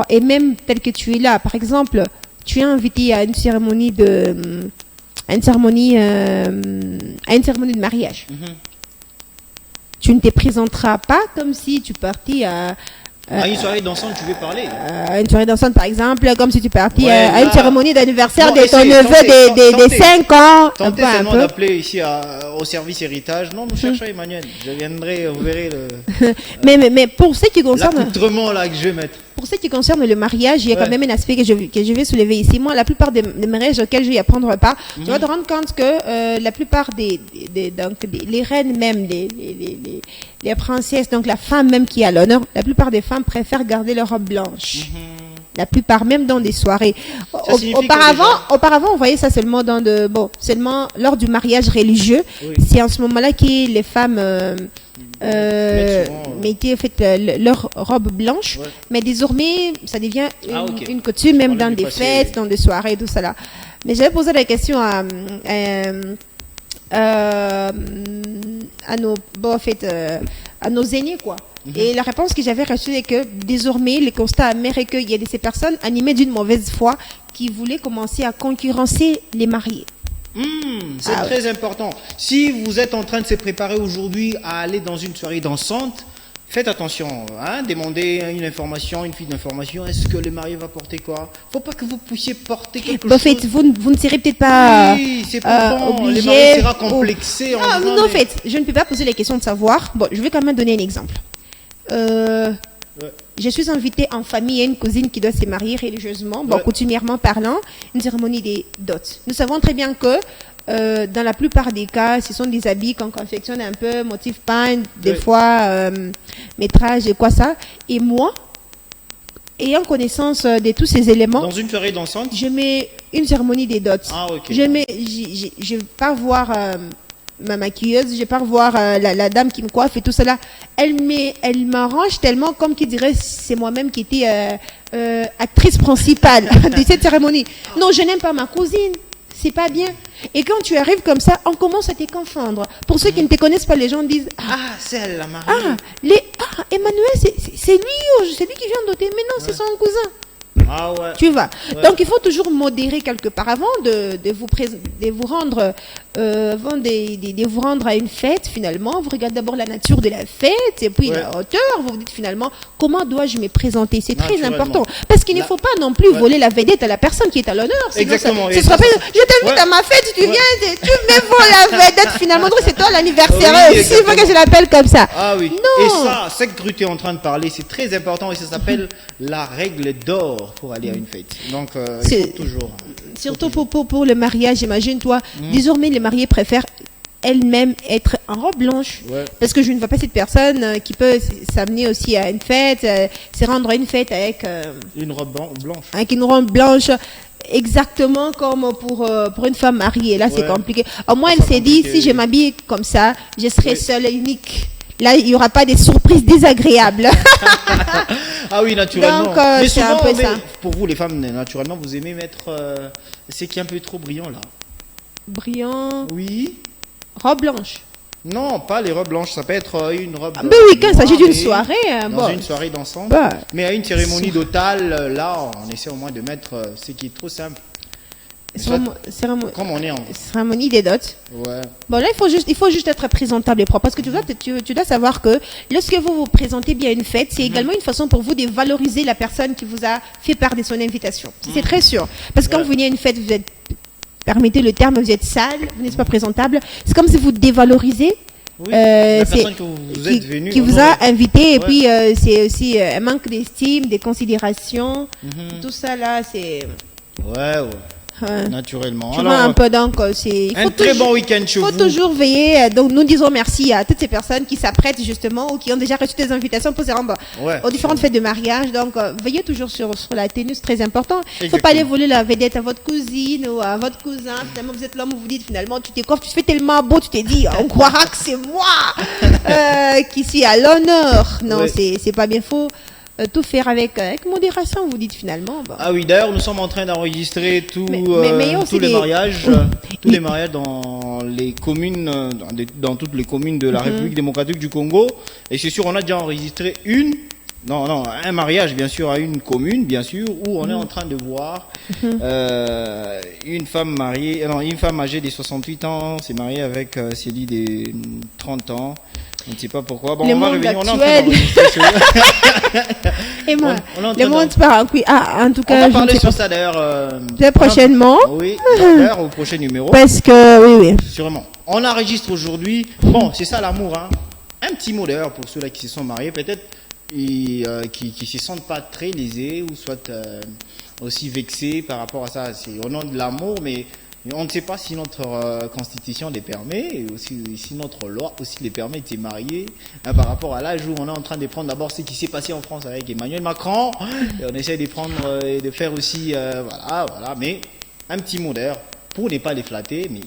et même tel que tu es là. Par exemple, tu es invité à une cérémonie de mariage. Tu ne te présenteras pas comme si tu partais À une soirée dansante, tu veux parler? Une soirée dansante, par exemple, comme si tu partais Ouais, à une là- cérémonie d'anniversaire Non, de ton essayez, neveu tentez, de 5 ans. Tentez Pas un seulement peu. d'appeler ici au service héritage. Non, nous cherchons Emmanuel. Je viendrai, vous verrez Mais pour ce qui concerne, l'accoutrement là que je vais mettre. pour ce qui concerne le mariage, il y a Ouais. quand même un aspect que je vais soulever ici. Moi, la plupart des mariages auxquels je vais apprendre part, tu vas te rendre compte que la plupart les reines même, les princesses, donc la femme même qui a l'honneur, la plupart des femmes préfèrent garder leur robe blanche. La plupart, même dans des soirées. Ça signifie que Auparavant, on voyait ça seulement seulement lors du mariage religieux. Oui. C'est en ce moment-là que les femmes souvent, mettaient en fait leur robe blanche. Ouais. Mais désormais, ça devient Ok. une coutume, même Problème dans du des passé, fêtes, oui. dans des soirées, tout ça là. Mais j'avais posé la question à nos, en fait, à nos aînés, quoi. Et la réponse que j'avais reçue est que désormais, le constat amer est qu'il y a de ces personnes animées d'une mauvaise foi qui voulaient commencer à concurrencer les mariés. C'est Ah très important. Si vous êtes en train de se préparer aujourd'hui à aller dans une soirée dansante, faites attention. Hein, demandez une information, une fille d'information. Est-ce que le marié va porter quoi? Faut pas que vous puissiez porter quelque En chose. fait, vous ne serez peut-être pas Oui, c'est pourtant, le obligé. mari sera complexé en Non, disant, non, en mais- fait, je ne peux pas poser la question de savoir. Bon, je vais quand même donner un exemple. Je suis invitée en famille à une cousine qui doit se marier religieusement, bon, Ouais. coutumièrement parlant, une cérémonie des dots. Nous savons très bien que dans la plupart des cas, ce sont des habits qu'on confectionne un peu, motif peint, des Ouais. fois métrage et quoi ça. Et moi, ayant connaissance de tous ces éléments, Dans une soirée dansante, je mets une cérémonie des dots. Ah, ok. Je vais pas voir ma maquilleuse, je vais pas voir la dame qui me coiffe et tout cela. Elle m'arrange tellement comme qui dirait c'est moi-même qui étais actrice principale de cette cérémonie. Non, je n'aime pas ma cousine. C'est pas bien. Et quand tu arrives comme ça, on commence à te confondre. Pour ceux qui ne te connaissent pas, les gens disent c'est elle la mariée. Emmanuel, c'est lui, c'est lui qui vient d'ôter. Mais non, c'est son cousin. Ah ouais. Tu vois. Ouais. Donc il faut toujours modérer quelque part avant de vous rendre avant de vous rendre à une fête finalement. Vous regardez d'abord la nature de la fête et puis Ouais. la hauteur. Vous vous dites finalement comment dois-je me présenter. C'est très Naturellement. important parce qu'il ne faut pas non plus voler la vedette à la personne qui est à l'honneur. Sinon, Exactement. Ça Et sera ça, pas, ça- je t'invite Ouais. à ma fête, tu Ouais. viens, tu me voles la vedette finalement. Donc c'est toi l'anniversaire Oui, aussi. Il faut que exactement. je l'appelle comme ça. Ah oui. Non. Et ça, ce que tu es en train de parler, c'est très important et ça s'appelle la règle d'or pour aller à une fête. Donc, il C'est- faut toujours. Surtout pour le mariage, imagine-toi. Désormais, les mariés préfèrent elle-même être en robe blanche. Ouais. Parce que je ne vois pas cette personne qui peut s'amener aussi à une fête, se rendre à une fête avec Une robe blanche. une robe blanche. Exactement comme pour une femme mariée. Là, c'est Ouais. compliqué. Au moins, Ça elle s'est dit, compliqué. si je m'habille comme ça, je serai Oui. seule et unique. Là, il n'y aura pas de surprises désagréables. Ah oui, naturellement. Donc, mais c'est souvent, un peu mais ça. pour vous, les femmes, naturellement, vous aimez mettre ce qui est un peu trop brillant là. Brillant. Oui. Robe blanche. Non, pas les robes blanches. Ça peut être une robe. Mais oui, quand il s'agit d'une noire et- soirée, Dans bon. une soirée dansante. Bah. Mais à une cérémonie d'otal, là, on essaie au moins de mettre ce qui est trop simple. Comme on est en. Cérémonie des dots. Ouais. Bon, là, il faut juste être présentable et propre. Parce que tu dois savoir que lorsque vous vous présentez bien à une fête, c'est également une façon pour vous de valoriser la personne qui vous a fait part de son invitation. C'est très sûr. Parce que quand Ouais. vous venez à une fête, vous êtes, permettez le terme, vous êtes sale, vous n'êtes pas présentable. C'est comme si vous dévalorisez. Oui, la c'est- personne que vous êtes venu. qui vous honorer. a invité. Et Ouais. puis, c'est aussi un manque d'estime, de considération. Mhm. Tout ça, là, c'est... Ouais, naturellement. Tu vois un peu, donc, il un faut très toujours- bon week-end chez Il faut vous. toujours veiller. Donc, nous disons merci à toutes ces personnes qui s'apprêtent justement ou qui ont déjà reçu des invitations pour se rendre Ouais. aux différentes fêtes de mariage. Donc, veillez toujours sur la tenue, c'est très important. Il ne faut Exactement. pas aller voler la vedette à votre cousine ou à votre cousin. Finalement, vous êtes l'homme, vous vous dites finalement, tu t'écoiffes, tu te fais tellement beau, tu t'es dit, on croira que c'est moi qui suis à l'honneur. Non, Ouais. c'est pas bien faux. Tout faire avec modération, vous dites finalement. Bon. Ah oui, d'ailleurs, nous sommes en train d'enregistrer Mais il y a aussi tous les des- mariages, Oui. tous les mariages dans les communes, dans toutes les communes de la République démocratique du Congo. Et c'est sûr, on a déjà enregistré un mariage, bien sûr, à une commune, bien sûr, où on est en train de voir une femme mariée, non, une femme âgée de 68 ans s'est mariée avec Célie de 30 ans. On ne sait pas pourquoi. Bon, Le on va monde revenir. On est en train actuel. d'enregistrer Et moi, on est en train le monde part en couille. Ah, en tout On cas, va je ne parler sais sur pas. ça d'ailleurs. Très prochainement. Oui, d'ailleurs au prochain numéro. Parce que, oui. Sûrement. On enregistre aujourd'hui. Bon, c'est ça l'amour. Hein. Un petit mot d'ailleurs pour ceux-là qui se sont mariés, peut-être qui se sentent pas très lésés ou soit aussi vexés par rapport à ça. C'est au nom de l'amour, mais on ne sait pas si notre constitution les permet, et aussi si notre loi aussi les permet de se marier par rapport à l'âge où on est en train de prendre d'abord ce qui s'est passé en France avec Emmanuel Macron, et on essaie de prendre et de faire aussi, voilà. Mais un petit mot d'ailleurs pour ne pas les flatter, mais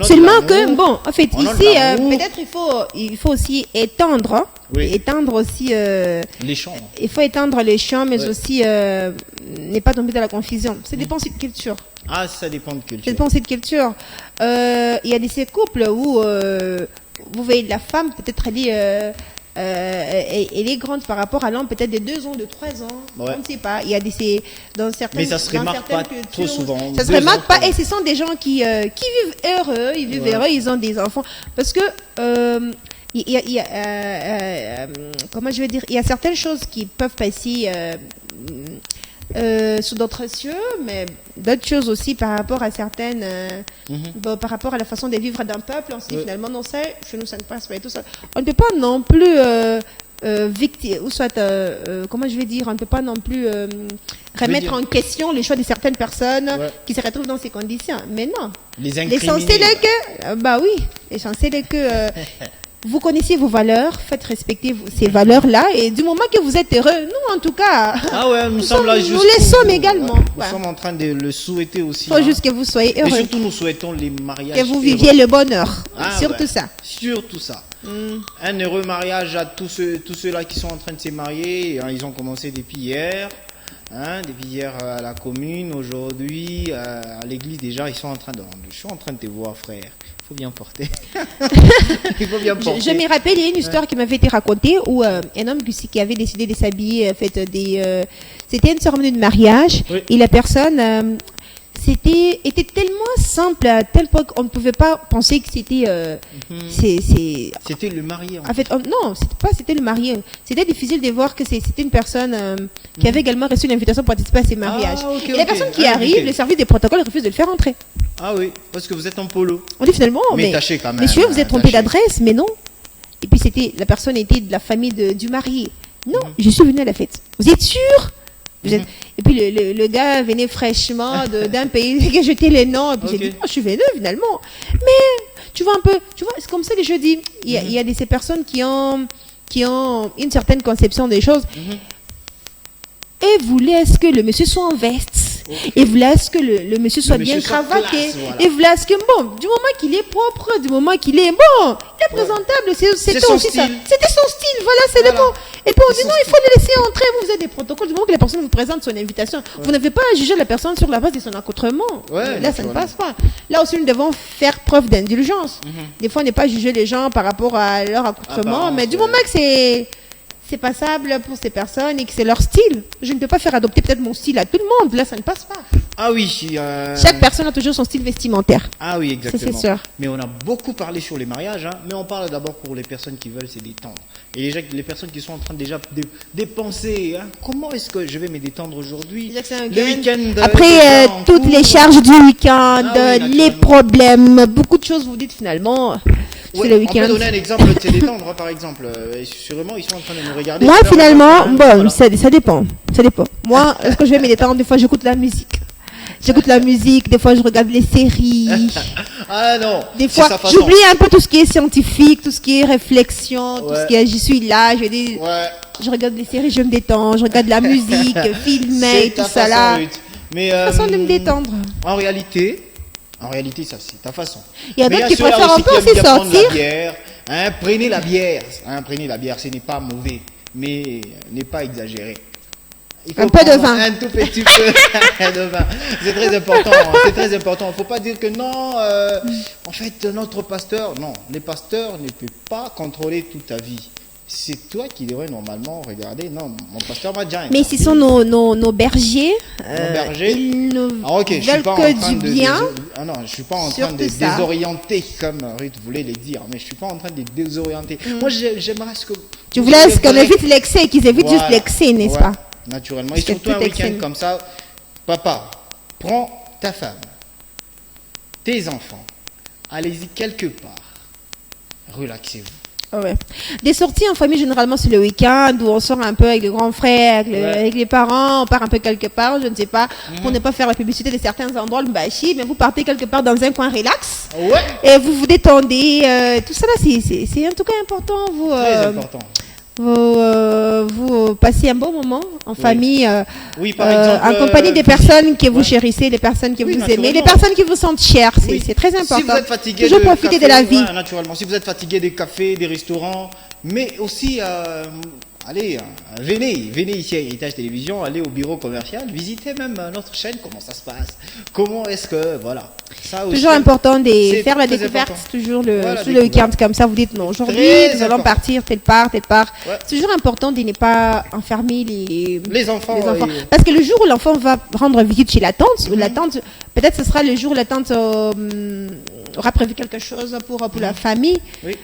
seulement que, bon, en fait, au nom de ici, l'amour. peut-être il faut aussi étendre, hein. Oui. Étendre aussi, les champs. il faut étendre les champs, mais Ouais. aussi ne pas tomber dans la confusion. Ça dépend aussi de culture. Ah, ça dépend de culture. Ça dépend aussi de culture. Il y a ces couples où vous voyez la femme, peut-être elle est grande par rapport à l'homme, peut-être de 2 ans, de 3 ans. Ouais. On ne sait pas. Il y a dans certaines Mais ça se remarque pas trop souvent. Ça se 2 remarque ans, pas. quoi. Et ce sont des gens qui vivent heureux. Ils vivent heureux. Ils ont des enfants. Parce que comment je vais dire, il y a certaines choses qui peuvent passer sous d'autres cieux, mais d'autres choses aussi par rapport à certaines, bon, par rapport à la façon de vivre d'un peuple. On se dit finalement non, ça, chez nous ça ne passe pas et tout ça. On ne peut pas non plus ou soit comment je vais dire, on ne peut pas non plus remettre en question les choix de certaines personnes qui se retrouvent dans ces conditions. Mais non. L'essentiel est que, bah oui, l'essentiel est que vous connaissez vos valeurs, faites respecter ces valeurs-là, et du moment que vous êtes heureux, nous en tout cas, Ah ouais, nous sommes là juste. nous les sommes également. Nous sommes en train de le souhaiter aussi. Il faut juste que vous soyez Et heureux, surtout, nous souhaitons les mariages. que vous heureux. viviez le bonheur, Ah surtout ouais. ça. Surtout ça. Un heureux mariage à tous ceux-là qui sont en train de se marier. Hein, ils ont commencé depuis hier. Depuis hier à la commune, aujourd'hui à l'église déjà, ils sont en train de. Je suis en train de te voir, frère. Il faut bien porter. Il faut bien porter. Je me rappelle, il y a une histoire qui m'avait été racontée où un homme qui avait décidé de s'habiller, en fait, c'était une cérémonie de mariage, Oui. et la personne était tellement simple, à tel point qu'on ne pouvait pas penser que c'était C'était le marié. en fait, non, c'était le marié. C'était difficile de voir que c'était une personne qui avait également reçu l'invitation pour participer à ces mariages. ok, et la ok. personne qui Ah, arrive, ok. le service des protocoles refuse de le faire entrer. Ah oui, parce que vous êtes en polo. On dit finalement, Mais tâchez quand même, monsieur, vous êtes trompé tâchez. d'adresse, mais non. Et puis la personne était de la famille du marié. Non, je suis venu à la fête. Vous êtes sûr? Et puis le gars venait fraîchement d'un pays que j'étais les noms. Et puis j'ai dit, non, je suis venu finalement. Mais tu vois un peu, c'est comme ça les jeudis. Il y a ces personnes qui ont une certaine conception des choses. Et voulaient à ce que le monsieur soit en veste. Et voulaient à ce que le monsieur soit bien monsieur soit cravaté. classe, voilà. Et voulaient à ce que, bon, du moment qu'il est propre, du moment qu'il est bon, il est présentable. C'était son aussi ça. style. C'était son style, voilà, c'est le Voilà. bon. Et puis on C'est dit son non, il faut le laisser entrer. Vous avez des protocoles. Du moment que la personne vous présente son invitation, vous n'avez pas à juger la personne sur la base de son accoutrement. Ouais, Là, ça ne naturellement. passe pas. Là aussi, nous devons faire preuve d'indulgence. Des fois, on n'est pas juger les gens par rapport à leur accoutrement, Apparence, mais du ouais. moment que c'est passable pour ces personnes et que c'est leur style. Je ne peux pas faire adopter peut-être mon style à tout le monde. Là, ça ne passe pas. Ah oui. Chaque personne a toujours son style vestimentaire. Ah oui, Ça, exactement. c'est sûr. Mais on a beaucoup parlé sur les mariages, mais on parle d'abord pour les personnes qui veulent se détendre. Et les personnes qui sont en train déjà de dépenser. Comment est-ce que je vais me détendre aujourd'hui? Le week-end. Après, déjà en toutes les cours. charges du week-end, Ah oui, les naturellement. problèmes, beaucoup de choses, vous dites finalement, c'est Ouais, le on week-end. peut donner un exemple de se détendre, hein, par exemple. Et sûrement, ils sont en train de nous regarder. Moi, C'est leur finalement, vacances, bon, voilà. ça dépend. Ça dépend. Moi, est-ce que je vais me détendre? Des fois, j'écoute la musique. J'écoute la musique, des fois, je regarde les séries. Ah non. Des c'est fois, sa façon. j'oublie un peu tout ce qui est scientifique, tout ce qui est réflexion, tout Ouais. ce qui est, je suis là, Ouais. je regarde les séries, je me détends, je regarde la musique, filmer, C'est tout ta ça façon, là. Ruth. Mais Façon de me détendre. En réalité, ça c'est ta façon. Il y a Mais d'autres qui ceux-là préfèrent un aussi peu qui aiment aussi bien prendre sortir. la bière. Prenez la bière. Prenez la bière, ce n'est pas mauvais, mais n'est pas exagéré. Il faut Un peu de prendre vin. Un tout petit peu de vin. C'est très important. C'est très important. Il ne faut pas dire que non. En fait, notre pasteur, non, les pasteurs ne peuvent pas contrôler toute ta vie. c'est toi qui devrais normalement regarder. Non, mon pasteur m'a déjà Mais ce sont nos bergers. Ils ne je suis veulent pas que en train du bien. non, je suis pas en train de désorienter, comme Ruth voulait le dire, mais je suis pas en train de désorienter. Moi, j'aimerais ce que... Tu voulais qu'on évite l'excès, qu'ils évitent juste l'excès, n'est-ce pas? Naturellement. Et surtout un week-end comme ça, papa, prends ta femme, tes enfants, allez-y quelque part, relaxez-vous. Ouais. Des sorties en famille, généralement, c'est le week-end où on sort un peu avec les grands frères, avec les parents, on part un peu quelque part, je ne sais pas, pour ne pas faire la publicité de certains endroits, mais vous partez quelque part dans un coin relax, et vous vous détendez, tout ça là, c'est en tout cas important. Très important. Vous passez un bon moment en famille, par exemple, en compagnie des personnes que vous chérissez, des personnes que vous aimez, les personnes qui vous sentent chères, c'est très important. Si vous êtes fatigué toujours profiter de la vie. Naturellement, si vous êtes fatigué des cafés, des restaurants, mais aussi, allez, venez ici à Héritage Télévision, allez au bureau commercial, visitez même notre chaîne, comment ça se passe, comment est-ce que, voilà. Ça aussi, toujours important de faire la découverte, toujours le week-end comme ça, vous dites non, aujourd'hui nous allons partir telle part. C'est toujours important de ne pas enfermer les enfants. Parce que le jour où l'enfant va rendre visite chez la tante, peut-être ce sera le jour où la tante aura prévu quelque chose pour la famille. Oui.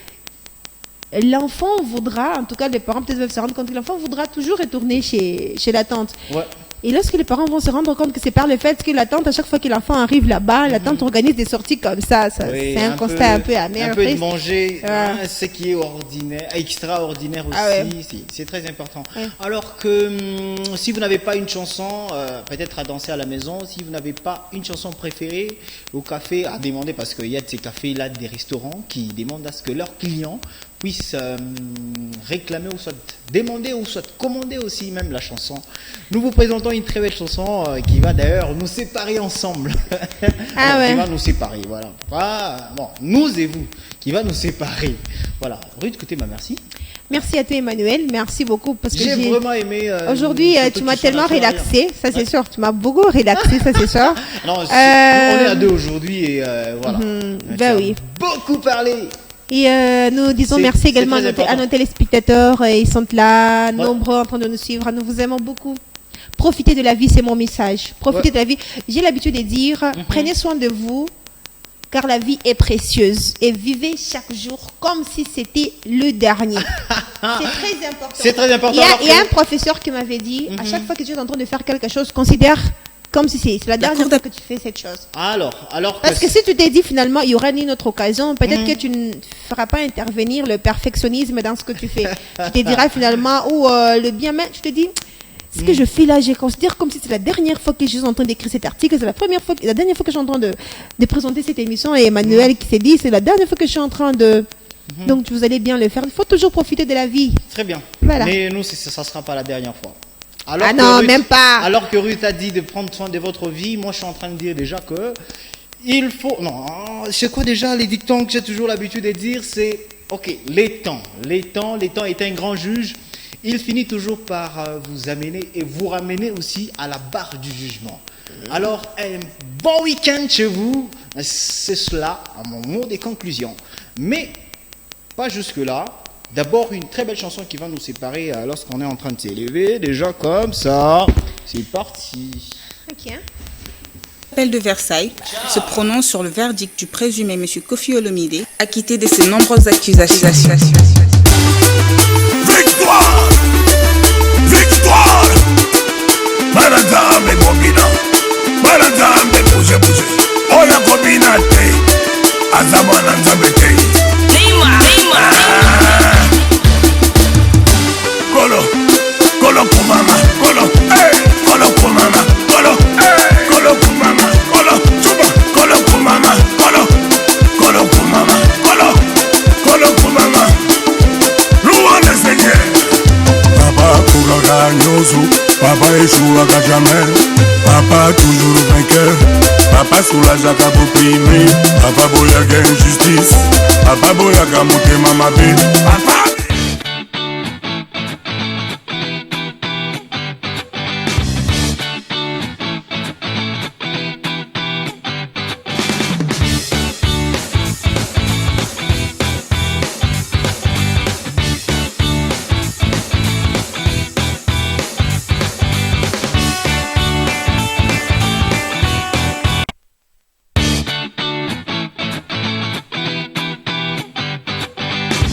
L'enfant voudra, en tout cas les parents peut-être peuvent se rendre compte que l'enfant voudra toujours retourner chez la tante. Ouais. Et lorsque les parents vont se rendre compte que c'est par le fait que la tante, à chaque fois que l'enfant arrive là-bas, la tante organise des sorties comme ça. C'est un constat un peu amer. Un peu de manger, ce qui est ordinaire, extraordinaire aussi, c'est très important. Ouais. Alors que si vous n'avez pas une chanson, peut-être à danser à la maison, si vous n'avez pas une chanson préférée au café, à demander, parce qu'il y a de ces cafés-là, des restaurants qui demandent à ce que leurs clients puissent réclamer ou soit demander ou soit commander aussi même la chanson. Nous vous présentons une très belle chanson qui va d'ailleurs nous séparer ensemble. Qui va nous séparer, voilà. Nous et vous, qui va nous séparer. Voilà. Ruth, écoutez, merci. Merci à toi, Emmanuel. Merci beaucoup parce que j'ai vraiment aimé. Aujourd'hui, tu m'as tellement relaxé, ça c'est sûr. Tu m'as beaucoup relaxé, ça c'est sûr. Non, on est à deux aujourd'hui et voilà. Oui. Beaucoup parlé. Et nous disons merci également à nos téléspectateurs. Ils sont là, nombreux en train de nous suivre. Nous vous aimons beaucoup. Profitez de la vie, c'est mon message. Profitez de la vie. J'ai l'habitude de dire, prenez soin de vous, car la vie est précieuse. Et vivez chaque jour comme si c'était le dernier. C'est très important. C'est très important. Il y a un professeur qui m'avait dit, à chaque fois que tu es en train de faire quelque chose, considère comme si c'est la dernière fois que tu fais cette chose. Alors parce que si tu t'es dit finalement il y aura une autre occasion, peut-être que tu ne feras pas intervenir le perfectionnisme dans ce que tu fais. Tu te diras finalement ou le bien, mais tu te dis ce que je fais là, je considère comme si c'est la dernière fois que je suis en train d'écrire cet article, c'est la dernière fois que je suis en train de présenter cette émission. Et Emmanuel qui s'est dit c'est la dernière fois que je suis en train de donc vous allez bien le faire. Il faut toujours profiter de la vie. Très bien. Voilà. Mais nous ça sera pas la dernière fois. Même pas. Alors que Ruth a dit de prendre soin de votre vie, moi je suis en train de dire déjà que il faut... Non, c'est quoi déjà les dictons que j'ai toujours l'habitude de dire, c'est... Ok, les temps est un grand juge. Il finit toujours par vous amener et vous ramener aussi à la barre du jugement. Alors, un bon week-end chez vous, c'est cela, à mon mot des conclusions. Mais, pas jusque-là. D'abord, une très belle chanson qui va nous séparer lorsqu'on est en train de s'élever. Déjà comme ça. C'est parti. Ok. L'appel de Versailles se prononce sur le verdict du présumé M. Kofi Olomide, acquitté de ses nombreuses accusations. Victoire! Victoire! Barazambe Bobina! Barazambe Bouge! Ola Bobina te! Azamana Nzambe te! Kolo kumama, kolo, kolo kumama, kolo kumama, kolo, chuba, kolo kumama, kolo kumama, kolo kumama. Louange le Seigneur. Papa courra nyozu, papa échouera jamais. Papa toujours vainqueur. Papa soulagera opprimé. Papa boyaga injustice. Papa boyaga motema mabe. Papa